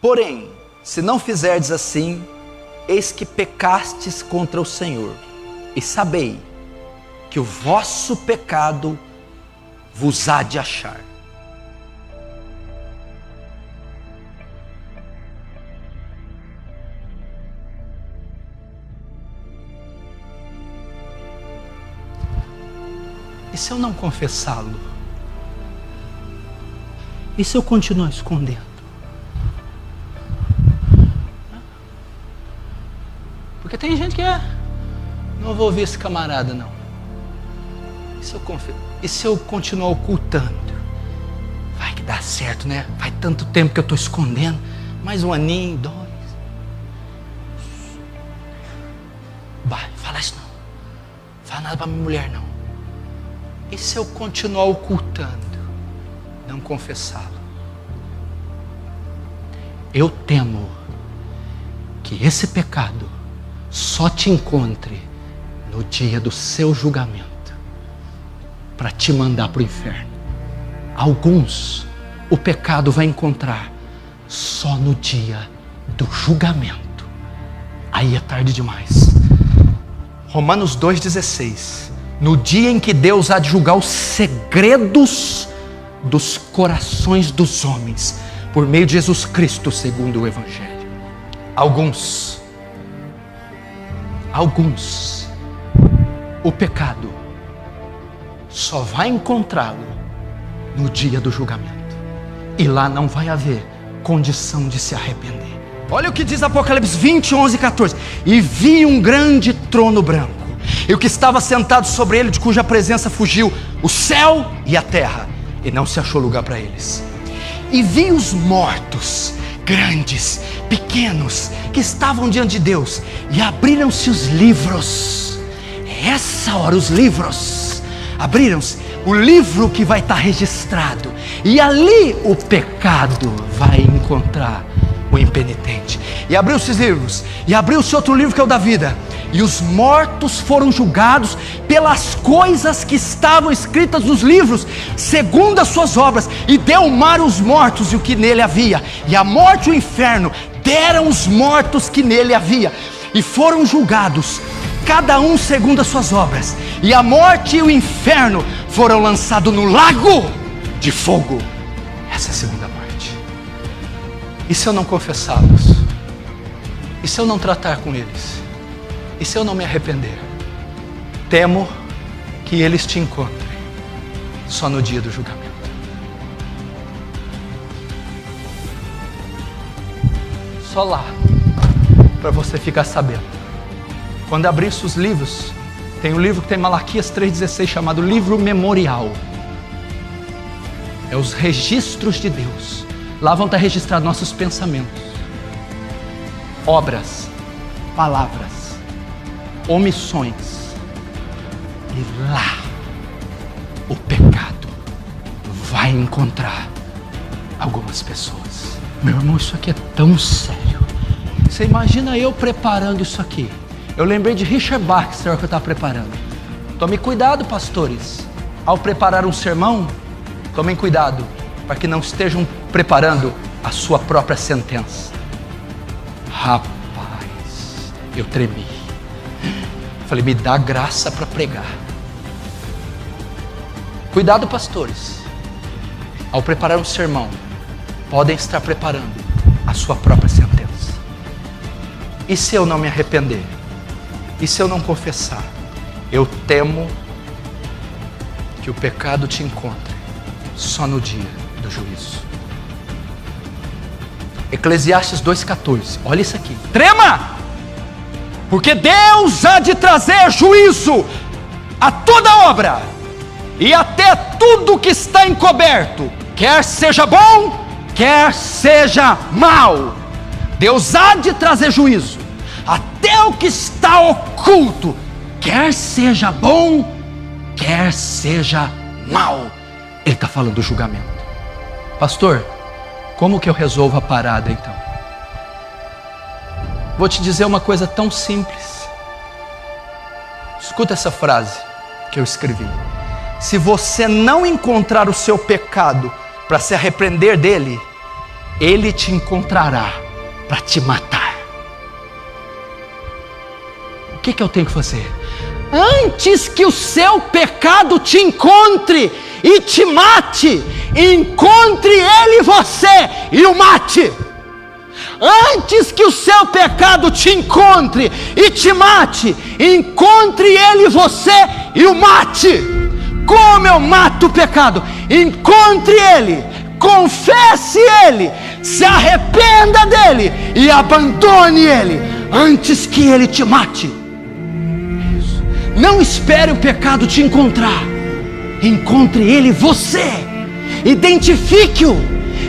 Porém, se não fizerdes assim, eis que pecastes contra o Senhor, e sabei que o vosso pecado vos há de achar. E se eu não confessá-lo? E se eu continuar escondendo? Porque tem gente que não vou ouvir esse camarada não. E se eu continuar ocultando? Vai que dá certo, né? Faz tanto tempo que eu estou escondendo. Mais um aninho, 2. Vai, fala isso não. Fala nada para minha mulher não. E se eu continuar ocultando? Não confessá-lo? Eu temo que esse pecado só te encontre no dia do seu julgamento, para te mandar para o inferno. Alguns o pecado vai encontrar só no dia do julgamento. Aí é tarde demais. Romanos 2,16. No dia em que Deus há de julgar os segredos dos corações dos homens, por meio de Jesus Cristo, segundo o Evangelho. Alguns, o pecado só vai encontrá-lo no dia do julgamento. E lá não vai haver condição de se arrepender. Olha o que diz Apocalipse 20, 11 e 14. E vi um grande trono branco, e o que estava sentado sobre ele, de cuja presença fugiu o céu e a terra, e não se achou lugar para eles. E vi os mortos, grandes, pequenos, que estavam diante de Deus, e abriram-se os livros. Essa hora os livros abriram-se, o livro que vai estar registrado, e ali o pecado vai encontrar o impenitente. E abriu-se os livros, e abriu-se outro livro, que é o da vida, e os mortos foram julgados pelas coisas que estavam escritas nos livros, segundo as suas obras. E deu o mar os mortos e o que nele havia, e a morte e o inferno deram os mortos que nele havia, e foram julgados, cada um segundo as suas obras. E a morte e o inferno foram lançados no lago de fogo. Essa é a segunda morte. E se eu não confessá-los? E se eu não tratar com eles? E se eu não me arrepender? Temo que eles te encontrem só no dia do julgamento. Só lá, para você ficar sabendo. Quando abrir os livros, tem um livro que tem Malaquias 3,16, chamado Livro Memorial. É os registros de Deus. Lá vão estar registrados nossos pensamentos, obras, palavras, omissões. E lá o pecado vai encontrar algumas pessoas. Meu irmão, isso aqui é tão sério. Você imagina eu preparando isso aqui. Eu lembrei de Richard Baxter que eu estava preparando. Tome cuidado, pastores, ao preparar um sermão, tomem cuidado para que não estejam preparando a sua própria sentença. Rapaz, eu tremi. Falei, me dá graça para pregar. Cuidado, pastores, ao preparar um sermão, podem estar preparando a sua própria sentença. E se eu não me arrepender? E se eu não confessar? Eu temo que o pecado te encontre só no dia do juízo. Eclesiastes 2,14. Olha isso aqui. Trema! Porque Deus há de trazer juízo a toda obra e até tudo que está encoberto, quer seja bom, quer seja mal. Deus há de trazer juízo até o que está oculto, quer seja bom, quer seja mal. Ele está falando do julgamento. Pastor, como que eu resolvo a parada então? Vou te dizer uma coisa tão simples. Escuta essa frase que eu escrevi. Se você não encontrar o seu pecado para se arrepender dele, ele te encontrará para te matar. O que eu tenho que fazer? Antes que o seu pecado te encontre e te mate, encontre ele você e o mate. Antes que o seu pecado te encontre e te mate, encontre ele você e o mate. Como eu mato o pecado? Encontre ele, confesse ele, se arrependa dele e abandone ele antes que ele te mate. Não espere o pecado te encontrar. Encontre ele você. Identifique-o.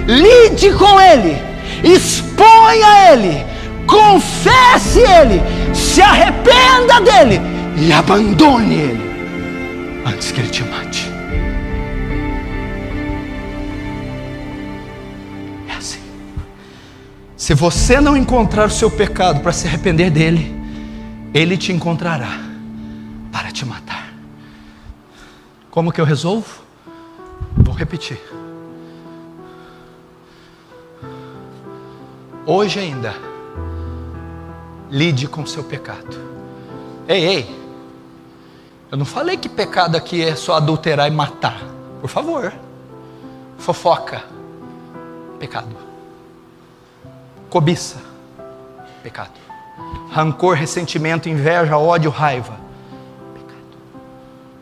Lide com ele. Exponha ele. Confesse ele. Se arrependa dele. E abandone ele antes que ele te mate. É assim. Se você não encontrar o seu pecado para se arrepender dele, ele te encontrará para te matar. Como que eu resolvo? Vou repetir. Hoje ainda, lide com o seu pecado. Ei, eu não falei que pecado aqui é só adulterar e matar. Por favor. Fofoca, pecado. Cobiça, pecado. Rancor, ressentimento, inveja, ódio, raiva,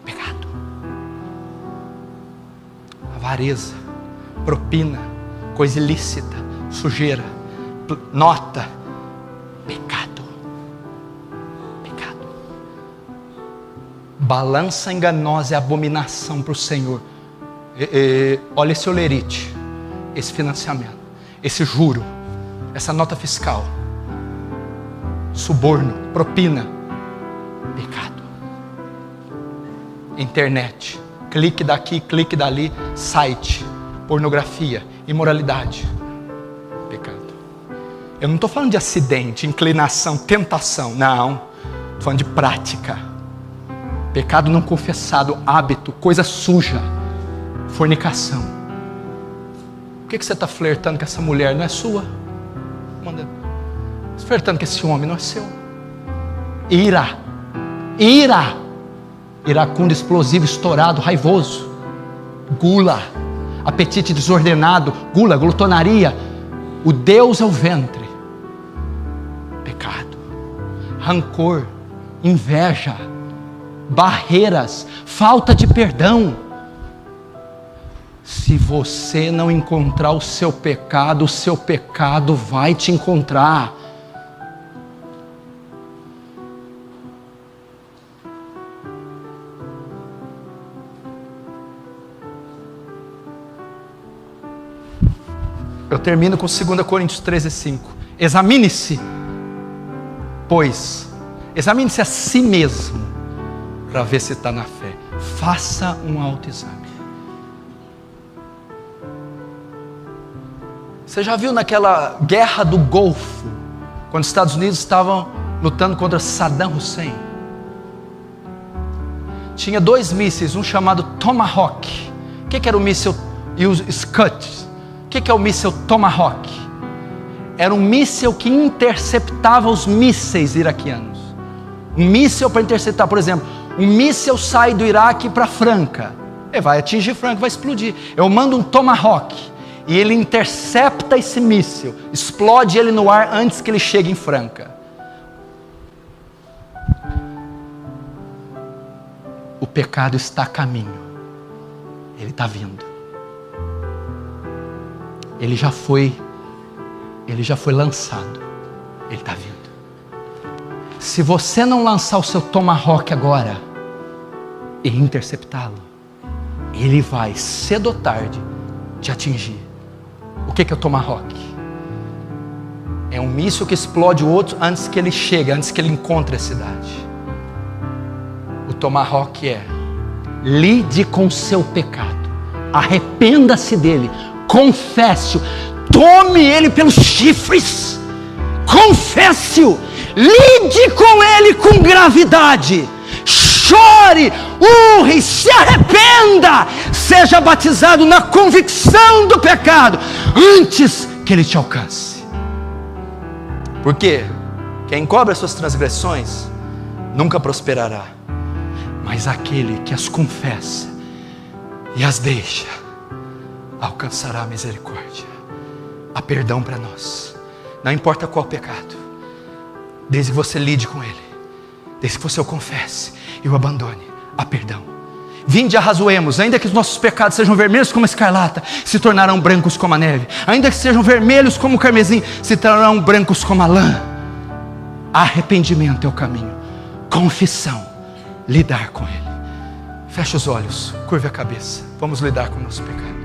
pecado. Avareza, propina, coisa ilícita, sujeira, nota, pecado. Balança enganosa é abominação para o Senhor. Olha esse olerite, esse financiamento, esse juro, essa nota fiscal, suborno, propina, pecado. Internet, clique daqui, clique dali, site, pornografia, imoralidade, pecado. Eu não estou falando de acidente, inclinação, tentação, não. Estou falando de prática. Pecado não confessado, hábito, coisa suja, fornicação. Por que você está flertando com essa mulher? Não é sua. Você flertando com esse homem, não é seu. Ira, iracundo, explosivo, estourado, raivoso. Gula, apetite desordenado, gula, glutonaria. O Deus é o ventre. Pecado, rancor, inveja, barreiras, falta de perdão. Se você não encontrar o seu pecado vai te encontrar. Eu termino com 2 Coríntios 13:5. Examine-se, pois, examine-se a si mesmo, para ver se está na fé. Faça um autoexame. Você já viu naquela guerra do Golfo, quando os Estados Unidos estavam lutando contra Saddam Hussein? Tinha 2 mísseis, um chamado Tomahawk. O que era o míssil? E os Scud. O que é o míssil Tomahawk? Era um míssil que interceptava os mísseis iraquianos. Um míssil para interceptar, por exemplo, um míssil sai do Iraque para Franca. Ele vai atingir Franca, vai explodir. Eu mando um Tomahawk e ele intercepta esse míssil, explode ele no ar antes que ele chegue em Franca. O pecado está a caminho. Ele está vindo. Ele já foi lançado. Ele está vindo. Se você não lançar o seu Tomahawk agora e interceptá-lo, ele vai, cedo ou tarde, te atingir. O que é o Tomahawk? É um míssil que explode o outro antes que ele chegue, antes que ele encontre a cidade. O Tomahawk é: lide com o seu pecado, arrependa-se dele, confesse-o, tome ele pelos chifres, confesse-o, lide com ele com gravidade, chore, urre, se arrependa, seja batizado na convicção do pecado, antes que Ele te alcance. Porque quem encobre as suas transgressões nunca prosperará, mas aquele que as confessa e as deixa alcançará a misericórdia. Há perdão para nós, não importa qual pecado, desde que você lide com ele, desde que você o confesse e o abandone, há perdão. Vinde e arrazoemos, ainda que os nossos pecados sejam vermelhos como a escarlata, se tornarão brancos como a neve. Ainda que sejam vermelhos como o carmesim, se tornarão brancos como a lã. Arrependimento é o caminho, confissão, lidar com ele. Feche os olhos, curve a cabeça, vamos lidar com o nosso pecado.